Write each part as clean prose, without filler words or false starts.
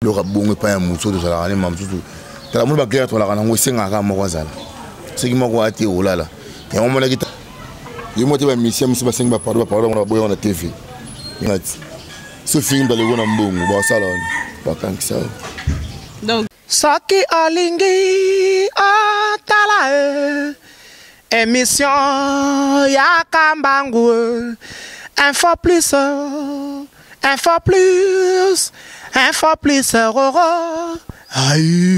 Le rabongo pas un mousseau de la rane mamsou. T'as la moule baguette pour la rane ou c'est un rame roisal. Ce qui m'a guatté au là. Et on m'a dit il m'a dit ma mission, monsieur Basseng Bapardo, on a boyé en TV. Ce film dans le bon ambon, au salon. Pas tant que ça. Donc, Saki Alingi Atala émission Yakambangu info plus aïe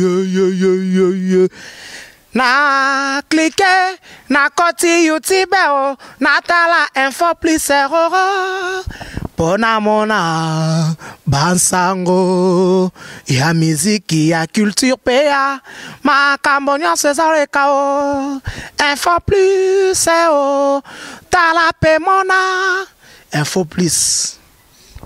aïe aïe aïe na cliquer na koti YouTube na tala info plus Pona mona bansango ya miziki ya culture pea makambonyo César kao info plus tala pe mona info plus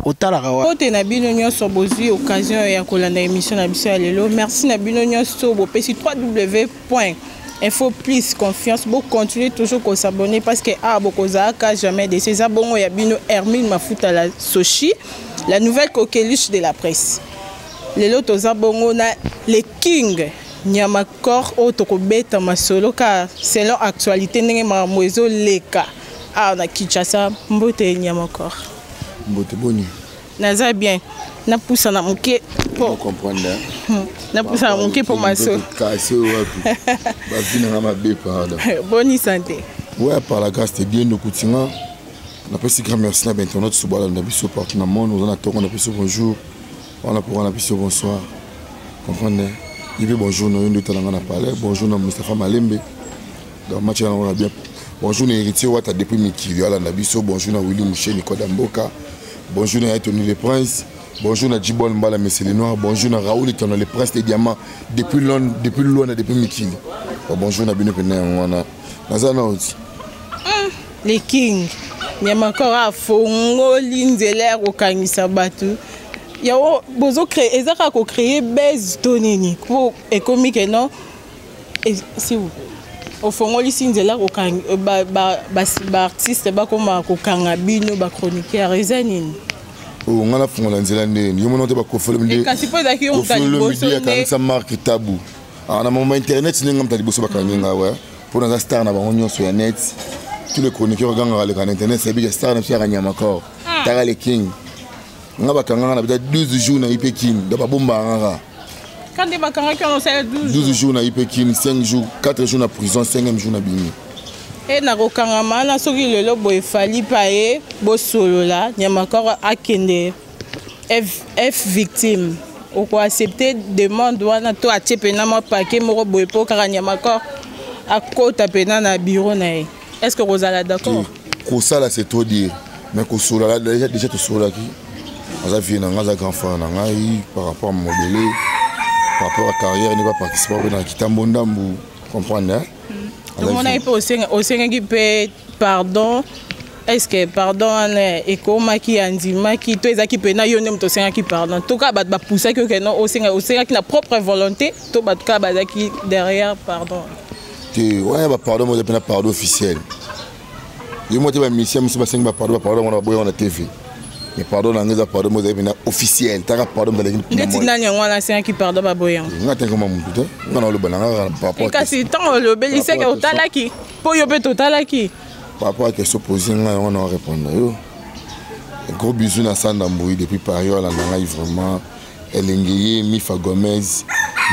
otala kawa côté na bino nyonso bozwi occasion ya kolanda émission na biso ya lelo merci na bino nyonso bo pesi www.info plus confiance bo continuer toujours ko s'abonner parce que bokozaka jamais de ces abongo ya bino Hermine Mafuta la Sochi la nouvelle coqueluche de la presse lelo toza bongo na le king Nyamakor o tokobeta masolo ka selon actualité ndenge mamoezo leka na Kinshasa mbote Nyamakor mbote boni naza bien na poussa na moké pour comprendre na poussa na moké pour masolo casser wapi ba vina ma be pardon bonne santé ouais par la grâce de Dieu nous continuons on a pas grand merci na internet sur bala na biso partout dans le monde on a tout on a biso bonjour on a pour on a biso bonsoir comprendre il veut bonjour nous nous talanga na parler bonjour na Mustafa Malembe dans match on a bien bonjour na héritier wata depuis Mikili ala na biso bonjour na Willy Mouché Nicolas Mboka bonjour na Tony le Prince bonjour na Djibol Mbala Monsieur le Noir bonjour na Raoul Tono le Prince des Diamants depuis loin depuis Mikili bonjour na bino pena wana nazana oti les king Nyamakor a fongo linzeler au kangisa batu yao bozo créer ezaka ko créer base tonini pour économique non et si vous au fond li sinzela ko kang ba artiste ba koma ko kanga bino ba chroniqueur ezanini o ngala fongola nzela ndeni yo monote ba kofolo mde kasi po za ki on kaliboso ne ka marque tabou na moment internet ni ngam taliboso ba kanyenga wa pour na star na ba onyo so ya net tous les chroniqueurs ganga le kan internet c'est big star na fiaka Nyamakor taga le king ngaba kanga na peut-être 12 jours na IP king da ba bomba ngara quand des bakanga qui ont 12 jours na IP king 5 jours 4 jours na prison 5e jour na bini et na kokanga mana soki lelo boy fali paye bo solo la Nyamakor akende F victime ou ko accepter demande wana to a tchepena ma paquet moko boy po kaka Nyamakor a kota pena na bureau na est-ce que Rosala d'accord ko sala c'est tout dire mais ko solo déjà to solo qui on a vu na ngaza grand frère na ngai par rapport à mon modèle par rapport à la carrière ne va pas participer dans Kitambo Ndambu comprendre donc on a au Sénégal qui peut pardon est-ce que pardon et comment qui andima qui toi ezaki pena yo nem to Sénégal qui pardon tout cas ba pousser que non au Sénégal qui na propre volonté to ba ka bazaki derrière pardon ouais ba pardon moi pena pardon officiel yo moi te ba mission monsieur Basseng Bapardo on a boyé en TV mais pardon na ngeza pardon moi pena officiel taka pardon ba lekini ndeti nani ngwana Sénégal qui pardon ba boyé ngata ngoma muntu te ngana lo balanga par rapport kasi tant le belise que otalaki po yo pe totalaki par rapport à question posée on a répondre yo gros bisous na Sanda Mbouyi depuis Paris là nanga vraiment elengeye Mifa Gomez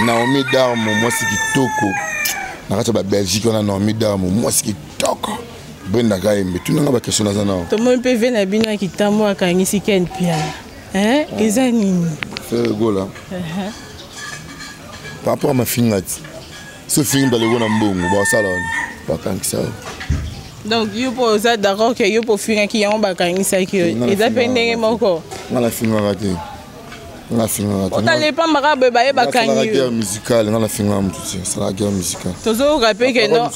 Naomi Darmo moi c'est kitoko na kata ba Belgique on a Naomi Darmo moi c'est kitoko Brenda Gaembe tu n'as pas question na zana to mo pe vena bino kitambo akangisi ken pia ezanini c'est gola par rapport à ma fingati ce film dans le gona mbongo ba sala pas tant que ça donc yo po za d'accord que yo po finga ki yon bakangisa ki eza pendenge moko ngala finga raté ngala finga raté otale pa marabe ba bakangi la guerre musicale ngala finga mutu c'est la guerre musicale tozo rappeler que non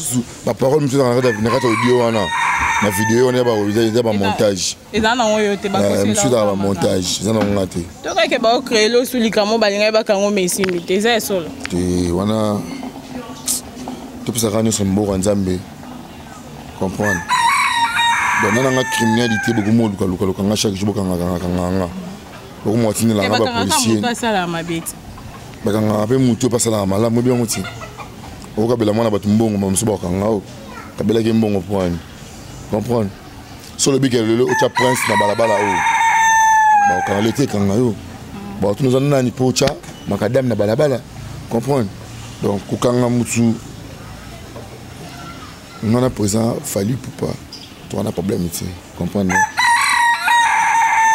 la parole mutu na kata audio wana na vidéo on est ba montage eza na oyo te ba ko c'est ba montage eza na ngate to ka ke ba créer lo sulika mo balinga ba kango mesimbi te eza solo te wana to pesa kanyo son mbo nzambe comprendre donc on a une criminalité beaucoup moins luka chaque jour kanga Pour moi, tu n'es là pas policier. Bakanga pe mutu pas la mala mo bien muti. O ka bela mona batumbongo mamso bakanga o. Ka bela ke mbongo point. Comprendre. Sur le bigel le o cha prince na balabala o. Ba ka l'été kanga yo. Ba tu nous en nani pocha makadam na balabala. Comprendre. Donc kukanga mutu. Non à présent fallu pour pas. Toi on a problème ici. Comprendre.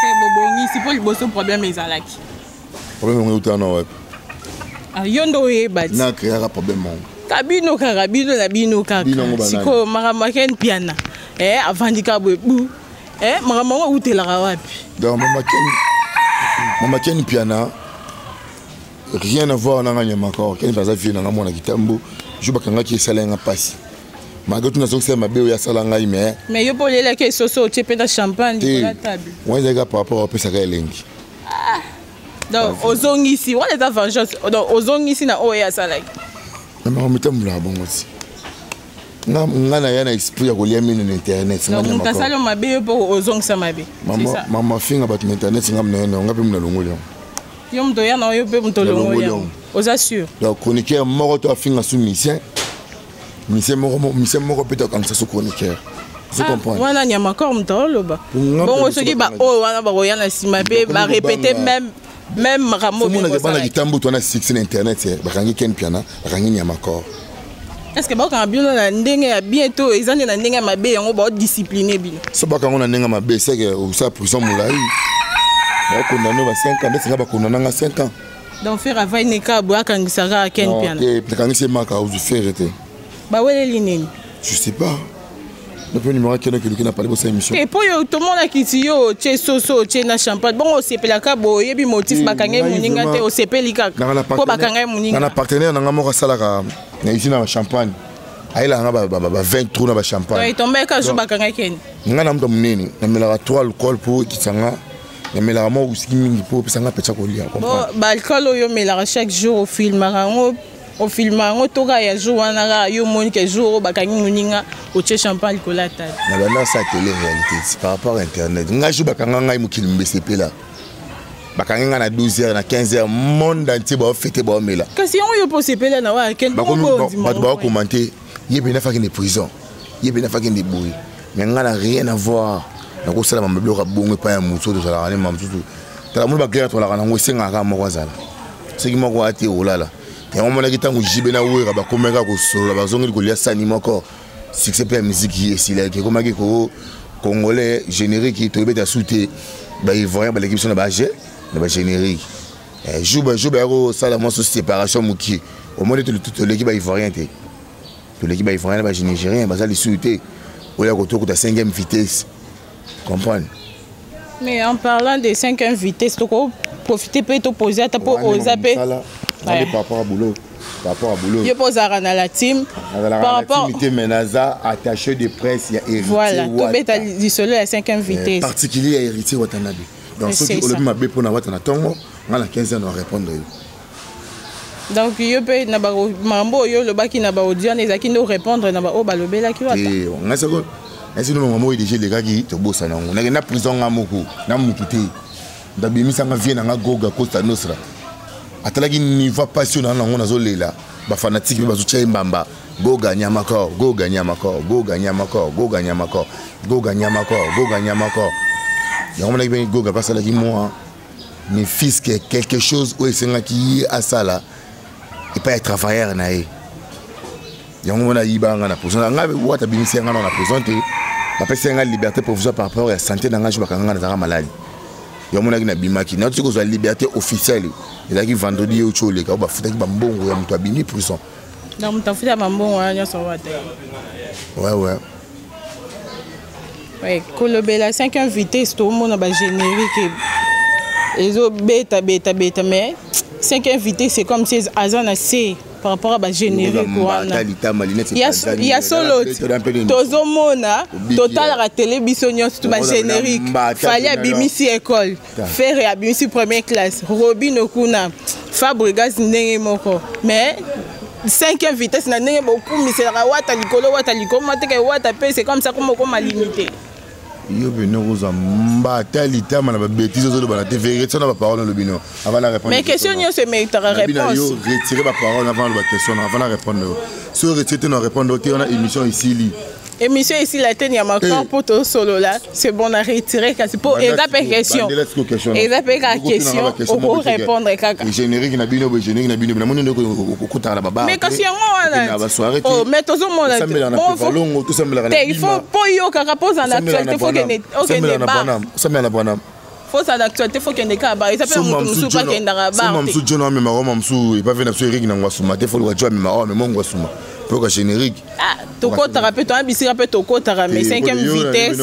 C'est bobongi si pour le bosso problème ezalaki. Problème on est au web. Yondo ye bati na créer un problème kabino karabino na bino kaka siko maramaken piana avandika bwebu marama utela wapi donc mama ken piana rien à voir na nganya makor ken baza vie na mona kitambo jubakanga ki salenga pasi magotu na sokse mabe ya salanga mais yo polela ke soso chependa champagne de la table ouais les gars par rapport au pesa ka elengi donc ozongisi on est à vengeance donc ozongisi na oya salaki mais on mettait mbula bon aussi ngana yana esprit ya kolia mino na internet ngana makao mutasalo mabe po ozongisa mabe mama finga bat internet ngam na yana ngapi mna longolio yo mto yana yo pe mto longolio oza sûr donc chroniqueur moko to finga sous mission moko peut être ça sous chroniqueur je comprends wana nyama kor mto loba bon soki ba o wana ba yana sima pe ba répéter même Ramo on a pas kitambo to na succès internet bakangi ken piana bakangi nyama kor est-ce que ba ka bien na ndenge ya bientôt ezane na ndenge mabe yango ba discipliner bino so ba ka ngona ndenge mabe c'est que au sa prison mulai ba ko ndano ba 5 ans ndetse ba ko ndana 5 ans donc faire avoir ne ka bo akangisaka ken piana et bakangi c'est maka au faire été ba wele lineni je sais pas le premier numéro qui n'a pas de cette émission. Et pour tout le monde a quitté yo, chez soso, chez na champagne. Bon, on s'est pelé cabo, et puis motif bakangé moninga te, on s'est pelé kaka. Pour bakangé moninga. Dans un partenaire, dans un mot salaka, ici dans champagne. Aïe là, on a 20 trous dans champagne. Oui, tombé quand je bakangé ken. Nga nam domneni, na mela toi alcool pour kitanga. Na mela mo whisky mingi pour pisanga pecha kolia. Bon, ba alcool yo mela chaque jour au film rango. Au film on toka ya jour wana yo monique jour bakangi moninga au chez champagne colata na bana sa télé réalité par rapport à internet nga jou bakanga ngai mukili mbcp là bakangi nga na 12h na 15h monde entier ba fêter ba mela kasi on yo posé pela na wa ken ba ba commenter yebe na faki ni prison yebe na faki ni boui mais nga na rien à voir na ko sala mablo ka bongo pa ya muso to sala ne mamsutu tala mo ba clair to la kana ngo senga ka mo kwazala seki mo ko ati olala et on m'a dit que j'ai bien avoué que comme un solo la zone de sani moko succès pour la musique ici là comme un congolais générique qui est à souter bah il voit l'équipe sur la base na générique joue ça la moitié séparation muki au moins toute l'équipe ivoirienne toute l'équipe ivoirienne bah nigérien bah ça les souter ou là autour de 5e vitesse comprendre. Mais en parlant de 5e vitesse tu peux profiter peut poser à ta pour aux appels par rapport à boulot. Je pose à la team. Par rapport à Menaza, attaché de presse, il y a héritier. Voilà, tout bête à l'isoler à 5e vitesse. Particulier à héritier Watanabe. Donc, ceux qui ont m'a pour Watana Tongo, on a 15 ans à répondre. Donc, je peux na ba mambo yo le baki na ba audience les qui nous répondre na ba o ba lobela ki wata. Et on a ça quoi. Est-ce que nous maman déjà les gars qui te bossent na on a na prison na moko, na mukité. Dabimisa nga vie na goga Costa Nostra. Atalaki niveau passionné na ngona zolela ba fanatique ba zutia mbamba go gagner makor go gagner makor go gagner makor go gagner makor go gagner makor go gagner makor ya on a bien go ga passer la qui moi mes fils que quelque chose où c'est qui a ça là et pas être travailleur na e ya on a ibanga na prison nga wata binisi nga na prison te ba pesa nga liberté provisoire par rapport à santé na nga je bakanga na malade. Il y a une bimaki. Nous avons la liberté officielle. Il y a un vendredi au Tchole. Il y a un bongo. Il y a prison. Donc, tu as fait un bongo. Ouais. Oui, Kolobela 5e vitesse, tout le monde a générique. Les autres bêta. Mais 5e vitesse, c'est comme si Azan a C par rapport à la générique. Il y a solo. Tozo Mona, total à la télévision, tout ma générique. Fallait abîmer si école. Faire abîmer si première classe. Robin Okuna, Fabregas Nengemoko. Mais 5e vitesse, n'a beaucoup, mais c'est la Wataliko, c'est comme ça qu'on m'a limité. Yo bino roza mbata litama na ba bêtises zo ba na TV ça na ba parole le bino avant de répondre. Mais question yo c'est mérite réponse. Yo retirer ba parole avant la question avant de répondre. Si retirer non répondre OK on a émission ici li. Émission ici la tête ya encore pour ton solo là c'est bon à retirer c'est pour exact question. Exact question on répondre kaka. Générique na bino na moni ndoko kokutala baba. Mais question moi oh mais tout le monde il faut pour yo kaka pose en actualité faut que faut ça d'actualité faut qu'il y ait des cas il s'appelle Moutou pas qu'il y ait des bar Mamsou John mais maman Mamsou il pas venir sur Eric na ngwasuma te faut le jouer mais maman mais mon ngwasuma pour que générique ah toko tarape toi bisi rappelle toko tarape 5e vitesse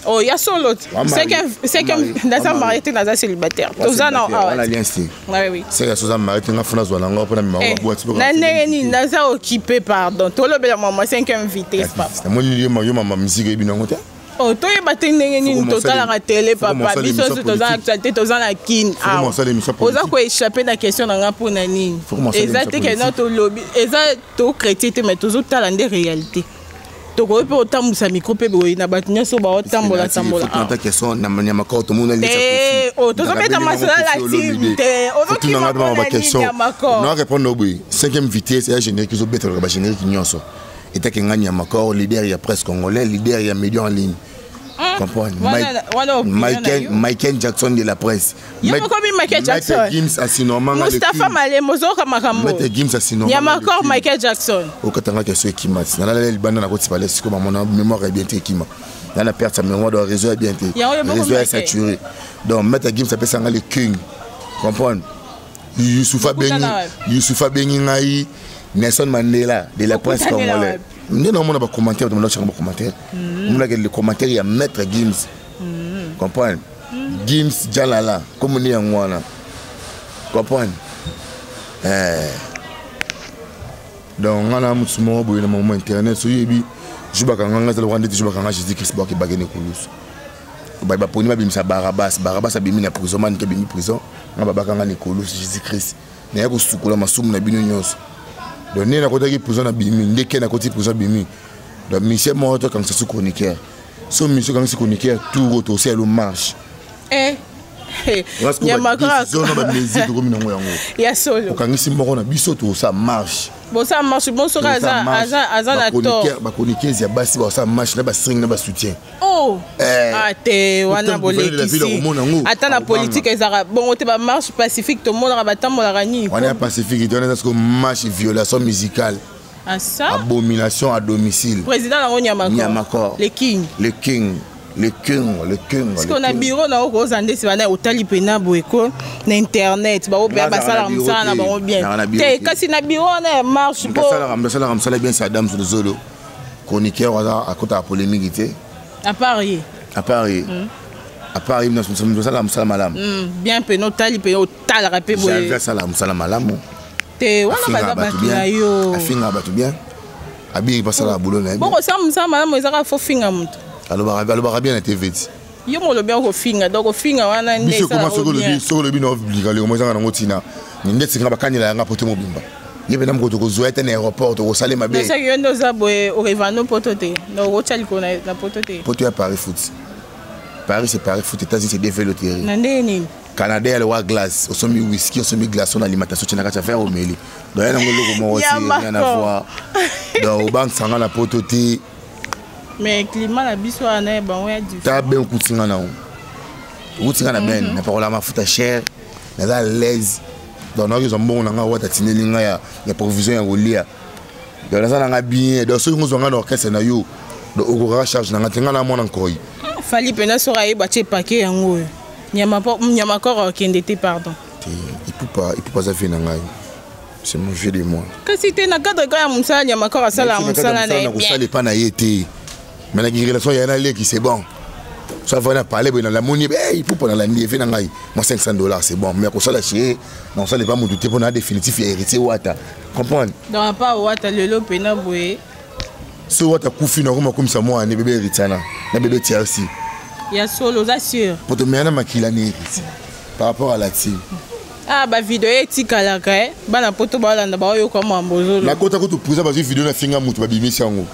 oh il y a solo 5e dans sa mariée dans sa célibataire tout ça non on a lien c'est oui c'est la chose à mariée nga fona zo na ngo pour na maman boîte pour na neni na za occupé pardon to le bela maman 5e vitesse papa moi yo maman musique ebino ngote oh toi il battait n'engeni total à la télé papa biso tout ça actualité tout ça la kin ah oza ko échapper la question na pour nani exact que notre lobby exact to chrétien mais toujours tala des réalité to ko pe otambu sa micro pe boy na batunya so ba otambola tambola ah ta question na manyama ko to mona lisa oh to so mettre masala la team te ozo ki na ba question non répondre oui 5e vitesse et générique zo betre ba générique nyonso et ta kenganya makor leader ya presse congolais leader ya média en ligne. Comprendre Michael Jackson de la presse. Michael Jackson. Gims Asinorman. Mustafa Malé Mozoka Makambo. Gims Asinorman. Il y a encore Michael Jackson. Au Katanga qui est Kima. Dans la bande na côté parler comme mon mémoire est bien té Kima. Dans la perte sa mémoire de réseau est bien té. Le réseau est saturé. Donc mettre Gims appelle ça le king. Comprendre. Youssoufa Bengi ngai Nelson Mandela de la presse congolaise. Nous avons des commentaires, nous avons des commentaires. Nous avons des commentaires, il y a Maître Gims. Comprendre? Gims Jalala, comme on dit en Wana. Comprendre? Donc, on a un moment internet, je vais Jésus-Christ qui va gagner Koulos. Barabas a mis en prison, man qui a mis en prison. On va gagner Koulos, Jésus-Christ. Mais il y a un soum na binonyos. Donc, nous avons des prisons à Bimi, nous avons des prisons à Bimi. Donc, monsieur mort quand c'est chroniqueur. Ce monsieur quand c'est chroniqueur, tout retour, c'est le marche. Il y a ma grâce. Il y a solo. Quand c'est mort, on a biso tout ça marche. Bon, ça marche. Bon, ça a tort. Chroniqueur, il y a bassi, ça marche, là, string, là, soutien. Oh! Ah, t'es wana bolé ici. Attends, la politique, bon, on marche pacifique, tout le monde va attendre la rani. On est pacifique, on est dans ce marche violation musicale. Ah, ça? Abomination à domicile. Président Niamakor. Le king. Parce qu'on a bureau na aux Andes, c'est au Talipena Boeko, na internet, bah au bien, bah ça la ramsa na bah bien. T'es quand c'est na bureau na marche pas. Ça la ramsa bien ça dame sur le zolo. Chroniqueur à côté de la polémique. À Paris. À Paris, nous sommes ça malam. Bien peno Talipena au tal rapé boy. J'ai ça la malam. T'es wana ba bien. Afinga ba tout bien. Abi pas ça la boulot na. Bon ça malam ils a faut finga mutu. Alors bien été vite. Yo mo le bien ko finga donc finga wana ndé ça. Monsieur le bino obliga le mo za na ngotina. Ni ndetse nga bakanyela nga pote mobimba. Yebe na mko to zoeta na aéroport to sale mabe. Ça yo ndo za boy au Revano potote. No go chali ko na potote. Pote à Paris foot. Paris c'est Paris foot, États-Unis c'est des véloteries. Nandé ni. Canada le wa glace, au somi whisky, au somi glaçon alimentation tu n'as qu'à faire au meli. Donc y a ngolo ko aussi rien à voir. Donc banque sanga na potote. Mais climat la biso ana ba ouais du. Ta ben kutinga na. Kutinga na ben, na parola mafuta cher, na za l'aise. Donc nous avons bon nga wata tinelinga ya provision ya golia. Donc ça nga bien, donc so ngo nga orchestre na yo. Donc o charge na ngatenga na mona nkoi. Fali pena sora e bache paquet yango. Niamakor kendete pardon. Il peut pas ça faire ngai. C'est mon jeu de moi. Que si tu na cadre quand Moussa Niamakor a sala Moussa na bien. Moussa n'est pas na yété. Mais la relation y en a là qui c'est bon. Ça va parler dans la monnaie, il faut pas dans la nuit fait ngai. Moi $500 c'est bon, mais ko sala chier, non ça n'est pas mon douter pour na définitif héritier wata. Comprendre? Dans pas wata le lo pena boé. Ce wata kufi na comme ça moi ne bébé Ritana, na bébé Chelsea. Il y a solo ça sûr. Pour te mettre makila ni par rapport à la team. Ah ba vidéo etika la ka bana poto ba landa ba yo comme ambozo. La kota ko to poser parce que vidéo na finga mutu ba bimisi yango.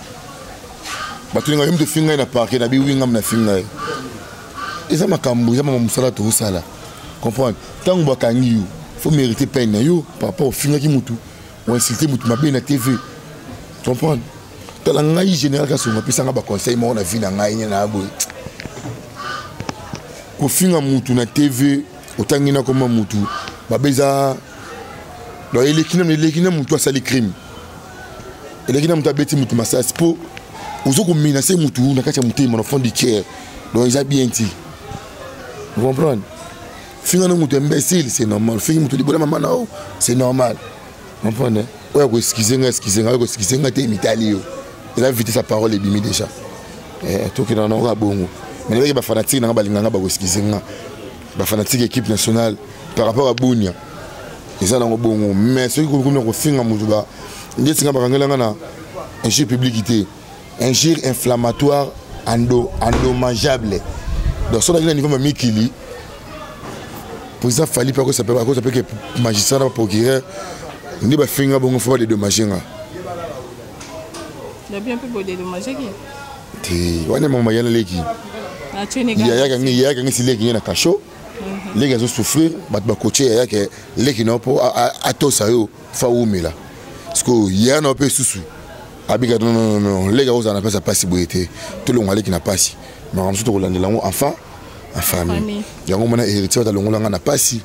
batulinga même de finga na parquet na biwinga na finga eza makambo eza mama musala to sala comprendre tant bakangi yo faut mériter peine yo par rapport au finga ki mutu ou insulter mutu mabe na TV comprendre tala ngai général ka songa pesa nga ba conseil mo na vie na ngai na boy ko finga mutu na TV otangi na koma mutu babeza do elekina mutu asali crime elekina mutu abeti mutu masasi po ozoko menacer mutu na kati ya mutu na fond du cœur donc ils a bien dit vous comprenez finga na mutu imbécile c'est normal finga mutu libola mama na o c'est normal vous comprenez oya ko excuser nga te imitali yo il a vite sa parole et bimi déjà tout qui dans nga bongo mais les ba fanatique na ba linganga ba ko excuser nga ba fanatique équipe nationale par rapport à Bunia ils ont un bon mais ceux qui ont fait un mouvement ils disent que un gire publicité un gire inflammatoire endommageable donc sur le niveau de Mikili pour ça fallait pas que ça peut que magistrat procureur ni ba finga bon faut dédommager nga il a bien peu dédommager qui on est maman yana leki il y a quand si leki na cachot les gars ont souffrir bat coacher ya que les qui n'ont pas à tout ça yo fa oumela parce que il y a un peu sous abiga non les gars ont en pas si boité tout le monde qui n'a pas si mais on surtout Rolando lango enfant en famille yango mona héritier ta longo langa na pas si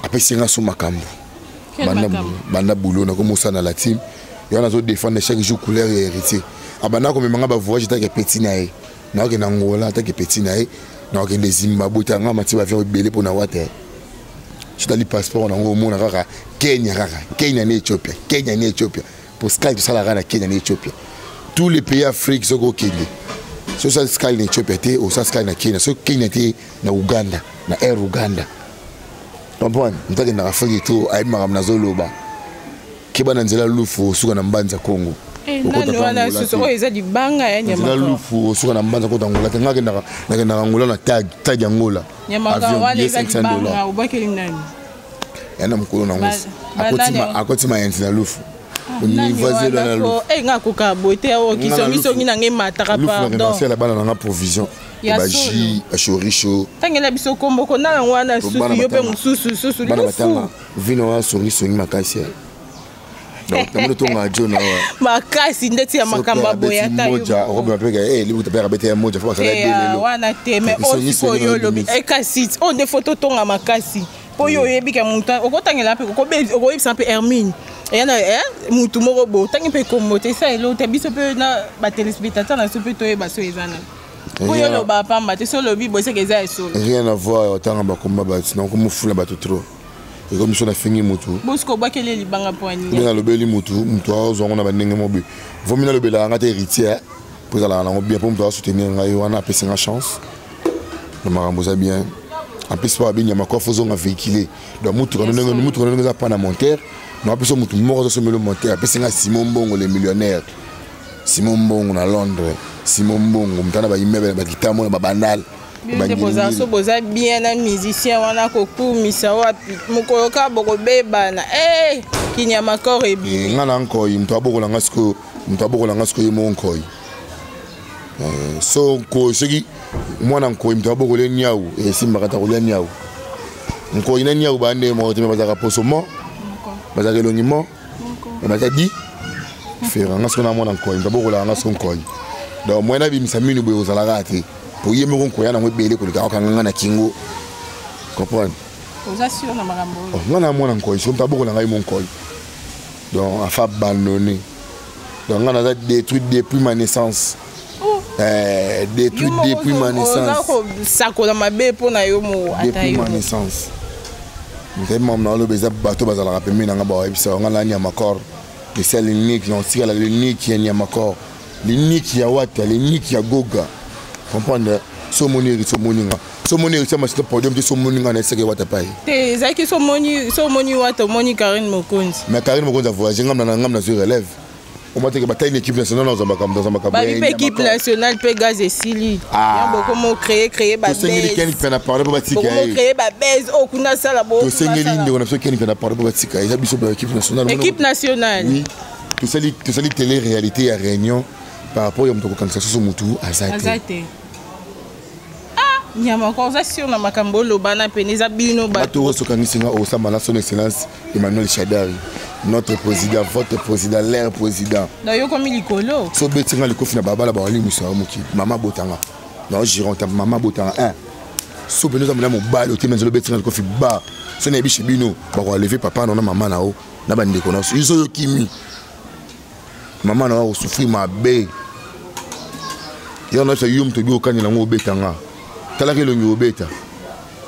après singa sous makambo banda boulot na comme ça na la team yana zo défendre chaque jour couleur et héritier abana comme manga ba voyage ta que petit nae na que nangola ta que petit nae na que des Zimbabwe tanga mati ba faire belé pour na water je t'ai passeport na ngo mona kaka Kenya ni Éthiopie pour Sky to sala na Kenya ni Éthiopie tous les pays africains sont au Kenya so ça Sky ni Éthiopie té ou ça Sky na Kenya so Kenya té na Uganda na Air Uganda comprendre ntaka na Afrique to ay magam na zoloba kibana nzela lufu suka na mbanza Congo nani wana susu eza libanga ya nyama lufu suka na mbanza kota ngola ngake na ngola na tag ngola nyama wana eza libanga ubakeli nani yana mkolo na ngosi akotima yenzi na lufu ni voisin na lufu ngako ka bote o kisomiso ngina ngemata ka pardon lufu na bana na provision baji ashoricho tangela biso komboko na wana susu yo pe mususu bana batanga vino wa soricho ngi makasi donc tamno tonga jona wa makasi ndeti ya makamba boya tayo moja robe mapeka libu tapera bete moja fa sala dele wana teme o yo lobi kasi on de photo tonga makasi po yo yebika muntu okotangela pe ko yebisa pe Hermine yana muntu moko bo tangi pe komote ça elo te biso pe na ba téléspectateur na so pe to yeba so ezana po yo lo ba pamba te so lobi bo se keza eso rien à voir tanga ba komba ba sinon comme fula ba trop et comme ça na fingi mutu bosko bakele libanga poani na lobeli mutu azo na ba ndenge mobi vomina lobela ngata héritier pour ça la bien pour mutu soutenir ngai wana apesa nga chance le marambo ça bien en plus pas bien ma quoi faisons véhiculer donc mutu quand za pas na monteur non apesa mutu moko zo melo monteur apesa nga Simon Mbongo le millionnaire Simon Mbongo na Londres Simon Mbongo mutana ba immeuble ba kitamo na ba bandal boza bien un musicien wana kokumisa wapi mukoloka bokobebana kinyama kor ebi nga na nkoi mtu abokola ngasko ye mo nkoi so ko segi mwana nkoi mtu abokole nyau simba kata kolia nyau nkoi na nyau bande mo te bazaka poso mo bazaka longi mo bazaka di fera ngasko na mwana nkoi mtu abokola ngasko nkoi donc mwana bi misamini boyo zalaka te pour y me qu'on a belé pour le gars quand on a kingo comprendre aux assure na makambo on a mon encore ils sont pas beaucoup na ngai mon koi donc a fa abandonné donc on a détruit depuis ma naissance détruit depuis ma naissance ça ko na mabe pour na yo mo depuis ma naissance tellement na lo beza bato bazala rapemi na ngaba webisa on a nyama corps de celle unique on tire la unique ya nyama corps l'unique ya wata l'unique ya goga comprendre so moni ça m'a dit podium de so moni na seke wata pai te zaki so moni wata moni Karine Mokonzi mais Karine Mokonzi a voyagé ngam sur relève on m'a dit que bataille l'équipe nationale dans un ba équipe nationale pe gaz et sili ya beaucoup mo créer ba base to sengeli pena parler pour batika créer ba base o kuna sala bo to sengeli ndio na so keni pena parler pour batika ya biso ba équipe nationale oui to sali télé réalité à Réunion par rapport à mon organisation sur Moutou, Azate. Nyamakor, ça sur na makambo lobana peneza bino ba. Bato so kangisinga au Sambala son excellence Emmanuel Chadari, notre président, votre président, l'air président. D'ailleurs comme il colo. So betinga le kofi na babala ba lingi so amuki. Mama Botanga. Non giron ta Mama Botanga 1. So benoza mona mo ba le temenzo le betinga le kofi ba. So na biche bino ba ko lever papa na mama na o. Na ba ndeko na so izo kimi. Mama na o souffrir ma be. Yo na so yum to bi okani na ngo betanga. Tala ke longi obeta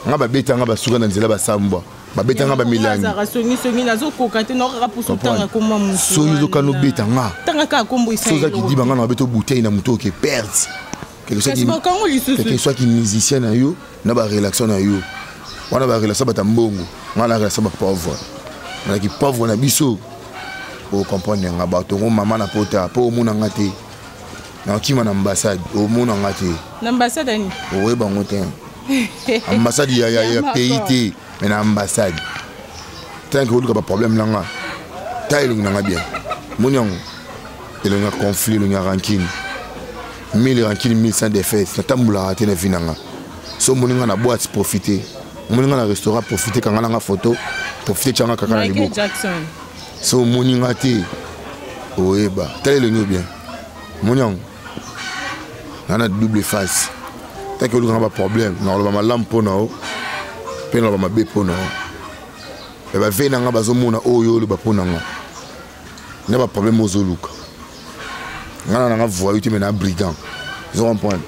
nga ba beta nga ba suka na nzela ba samba ba beta nga ba milani songi nazo kokate no ka pusu tanga koma musu so yuzo kanu beta nga tanga ka kombo isa so za ki di banga na beto bouteille na muto ke perte quelque soit qui musicien na yo na ba relaxation na yo wana ba relaxation ba tambongo nga na relaxation ba pauvre na ki pauvre na biso o comprendre nga ba to mama na pota po mona ngate na kima na ambassade au mona ngate l'ambassade ani oui bango te ambassade ya pays te mais na ambassade tant que vous pas problème là nga taille nga bien monion il y a conflit il y a rancune 1000 rancune 1100 défaites na tambula raté na vinanga so moninga na boîte profiter moninga na restaurant profiter quand nga photo profiter changa kaka na liboko so moninga te oui ba taille le bien monion on a double face. Tant que vous avez un problème, on a une lampe pour nous, puis on a un bébé pour nous. Et bien, venez dans la zone où on a pour nous. On n'a pas de problème aux Zoluka. On a un voyou qui est un brigand. Vous comprenez?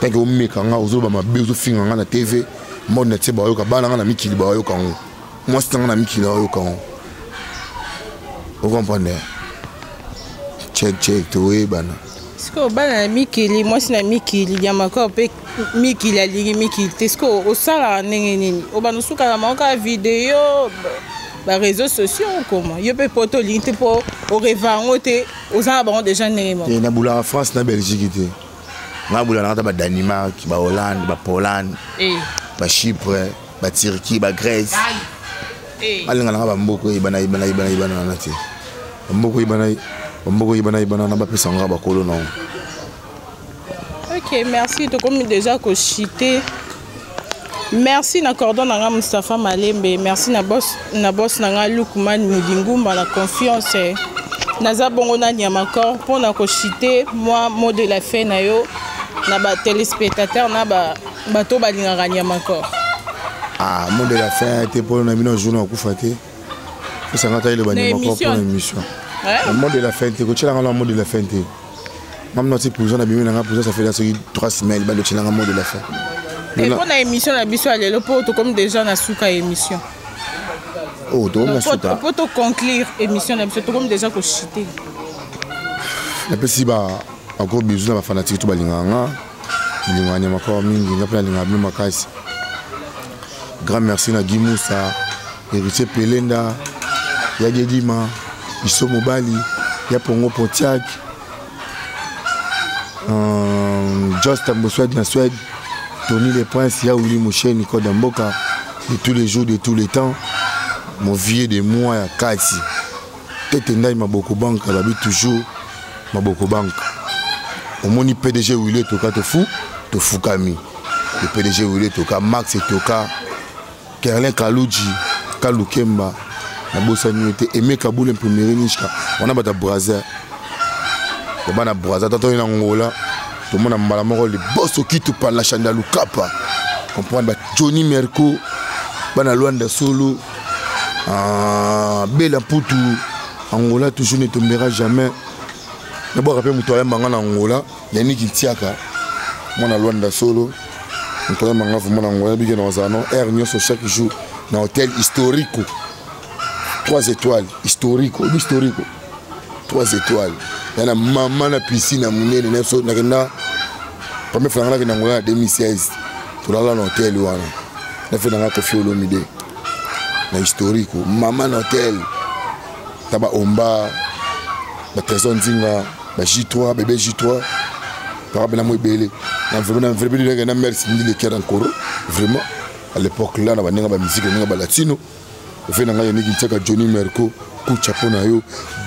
Tant que vous mettez dans la zone où vous avez un la TV, moi, je sais pas, vous avez un ami qui est là. Moi, c'est un ami qui est là. Vous comprenez? Check, tout est bon. Est-ce que bana mikili moi sina mikili Nyamakor pe mikili aligi mikili est-ce que au sala nini obano suka na maka vidéo ba réseaux sociaux comment yo pe poto linte po au revango te aux abans déjà nini et na bula en France na Belgique te na bula na ba Danemark ba Hollande ba Pologne ba Chypre ba Turquie ba Grèce alinga na ba mboko ibana na te mboko ibana na ba pesa nga ba kolo non. Ok, merci to comme déjà ko chité. Merci na cordon na Moustapha Malembe, merci na boss na Lukman Mudingumba la confiance. Naza bongo na Nyamakor pour na ko chité moi mot de la fin na yo na ba téléspectateur na ba bato balinga Nyamakor. Ah, mot de la fin était pour na bino journée ko faté. Ça ngata ile ba Nyamakor pour l'émission. Le mot de la fin, tu as le mot de la fin. Même notre épouse, ça fait 3 semaines, le mot de la fin. Et pour l'émission, comme déjà dans la émission. Oh, tu as pour te conclure l'émission, comme déjà que chité. Et puis, si encore besoin de fanatique, tu vas grand merci à Guimoussa, Héritier Pelenda, Yagedima. Iso Mobali, ya Pongo Pontiac, Just Amboswed na Suède, Tony Les Princes, ya Willy Mouché, Nico Damboka, de tous les jours, de tous les temps, mon vieux de moi, ya Kati. Tetendai Maboko Bank, elle habite toujours Maboko Bank. Au moni PDG Willy Toka te fou Kami. Le PDG Willy Toka, Max et Toka, Kerlin Kalouji, Kalukemba. Na bossa nuité aimé Kaboul imprimerie nishka on a bata braza on bana braza tato ina ngola tout monde mbala moko le boss qui tout par la chanda lukapa comprendre Johnny Merco bana Luanda Solo Bela Putu Angola toujours ne tombera jamais d'abord rappel mutoya manga na Angola Yannick Ntiaka mona Luanda Solo mutoya manga fu mona Angola bige na zano air nyoso chaque jour na hôtel historique 3 étoiles, historique. 3 étoiles. Il y a maman na piscine à Mouné, il y a une première fois que nous en 2016. Pour aller dans l'hôtel, nous avons fait un café au Lomide. Historique. Maman hôtel. Taba Omba, Trésor Nzinga, J3, bébé J3. Par rapport à moi, Bélé. Vraiment, merci de l'écart encore. Vraiment, à l'époque là, on a une musique latino. Fait Yannick Ntiaka Johnny Merco coup de chapeau na yo.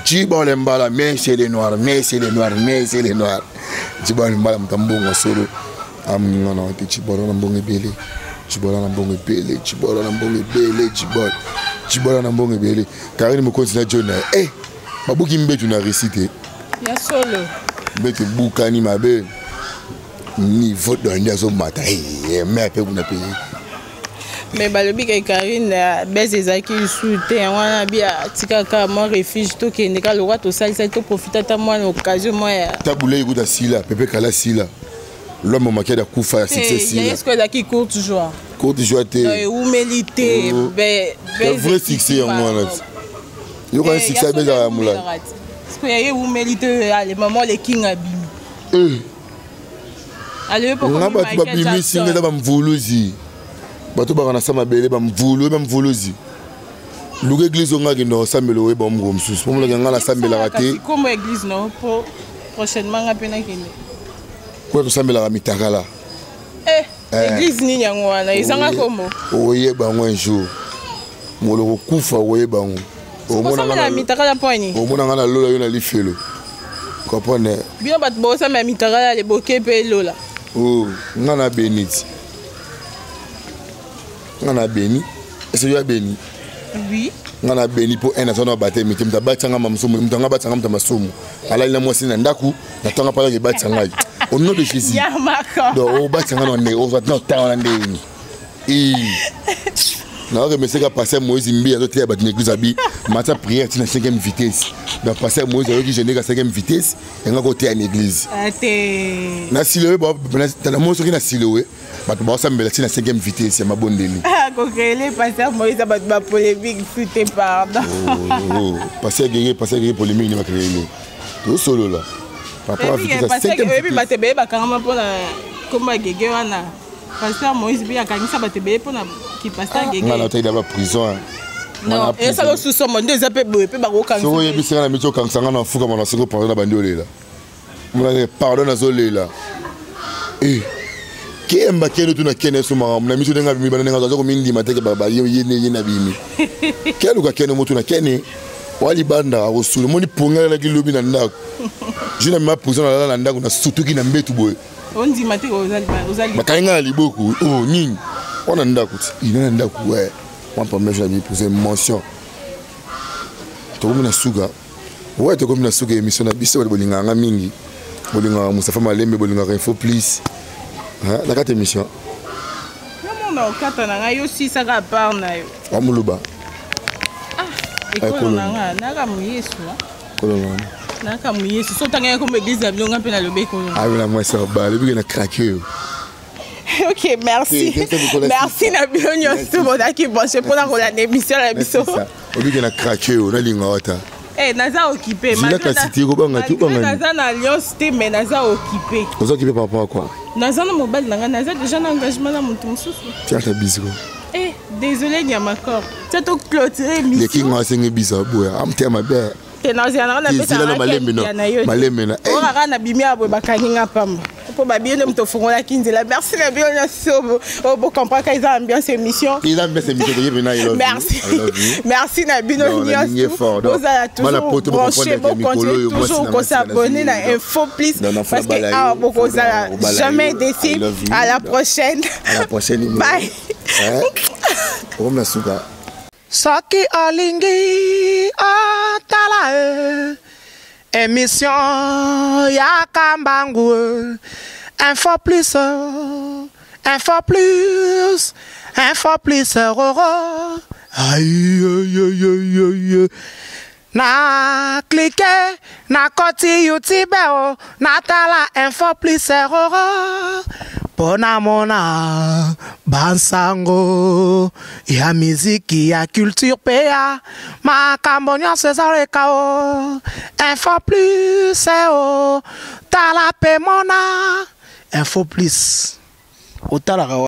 Djibol Mbala, mais c'est les noirs, mais c'est les noirs, mais c'est les noirs. Djibol Mbala, m'tambongo solo. Amna na te Djibol na mbongo belé. Djibol na mbongo belé, Djibol na mbongo belé, Djibol. Djibol na mbongo belé. Karine me continue John. Eh, babuki mbetu na réciter. Ya solo. Mbetu bukani mabe. Niveau de nyazo mata. Eh, mais pe kuna payer. Mais balobi ke Karine bese ezaki soute wana bia tikaka mo refuge to kende ka lokwa to salisa to profiter ta mwana occasion moya tabule ikuta sila pepe kala sila l'homme makia da kufa ya succès sila est-ce que daki courte joie te ou mélité be vrai succès en moi là yo ka succès beza ya mula est-ce que y a ou mélité le maman le king abimi allez pour nga ba tu bimi singa da ba mvuluzi bato bakana sama bele bamvuluzi luka église ongaki no sambelo we bomgo msusu pomla ngala sambela raté comme église non pour prochainement ngapena kende kwa to sambela mitakala église ni nyango wana isanga komo oye bango un jour moloko kufa oye bango omona ngala mitakala poini omona ngala lola yo na lifelo comprendre bien bat bo sambela mitakala le bokepe lola oh ngana beniti ngana beni est-ce que tu as béni oui ngana beni pour un instant battre mais tu me batanga mamsomo mtanga batanga mtamasomo ala ina mwasi na ndaku na tanga pala ke batanga au nom de Jésus ya mako donc o batanga no ne o va no ta na ndeni na que monsieur ka passer Moïse mbi azo te battre l'église abi matin prière tina 5e vitesse donc passer Moïse qui gêner ka 5e vitesse et nga côté à l'église na silewe ba na moso ki na silewe bato ba sambela tina 5e vitesse ya mabondeli kokele passer Moïse ba polémique fouté pardon passer guerrier polémique ni ba créer tout solo là papa va passer et ba tebe ba kanga pona comme gege wana passer Moïse bi akangisa ba tebe pona qui passer gege ngala taida ba prison non et ça le sous mon deux appels pe ba ko kangisa so yebi sanga na micho kangsanga na fuka mona siko pardon na bandiolela mona pardon na zolela Kemba keno tuna kene suma na miso denga bimi bananga zo ko mindi mateke baba yene na bimi kelo ka kene motu na kene wali banda akosula moni ponga la kilobi na ndako jina ma prison na ndako na sutuki na mbetu boy on dit mateke ozali bakainga liboku oh nini ona ndako ina ndako ouais on peut mettre la poser mention to komina suga ouais to komina suga émission na biso bolinga nga mingi bolinga Mustafa Malembe bolinga info please la carte émission. Non, carte na yo si ça ka par na yo. Amuluba. Ekolo na nga muyesu. Kolona. Na ka muyesu. So tanga ko église ya bilonga pe na lobe kolona. Ah la moi ça ba, le bi na craquer. OK, merci. Merci na bilonyo tout monde qui branché pour la émission la biso. O bi na craquer na linga wata. Naza occupé. Naza na Alliance te mais naza occupé. Vous occupé par rapport à quoi? Naza na mobile nanga naza déjà na engagement na mutu mususu. Tiens ta bisou. Désolé Nyamakor. C'est tout clôturer mission. Les qui ont enseigné bisou boya. Am te ma be. Te naza na na pesa na Malembe na. Ora na bimia bo bakaninga pamba. Pour babie ne mto fongola kinzela. Merci la bien sobo. O bo comprendre qu'ils ont ambiance émission. Ils ont bien cette émission de venir là. Merci. Merci na bino nyos. Vous allez toujours brancher bon contenu toujours qu'on s'abonner na Info Plus parce que ah beaucoup ça jamais déçu. À la prochaine. À la prochaine. Bye. Om na suka. Soki olingi otala émission ya Kambangu Info Plus aïe aïe aïe na cliquer na koti YouTube na tala Info Plus pona mona bansango ya miziki ya culture pea makambo nyonso ezaleka Info Plus tala pe mona Info Plus otalaka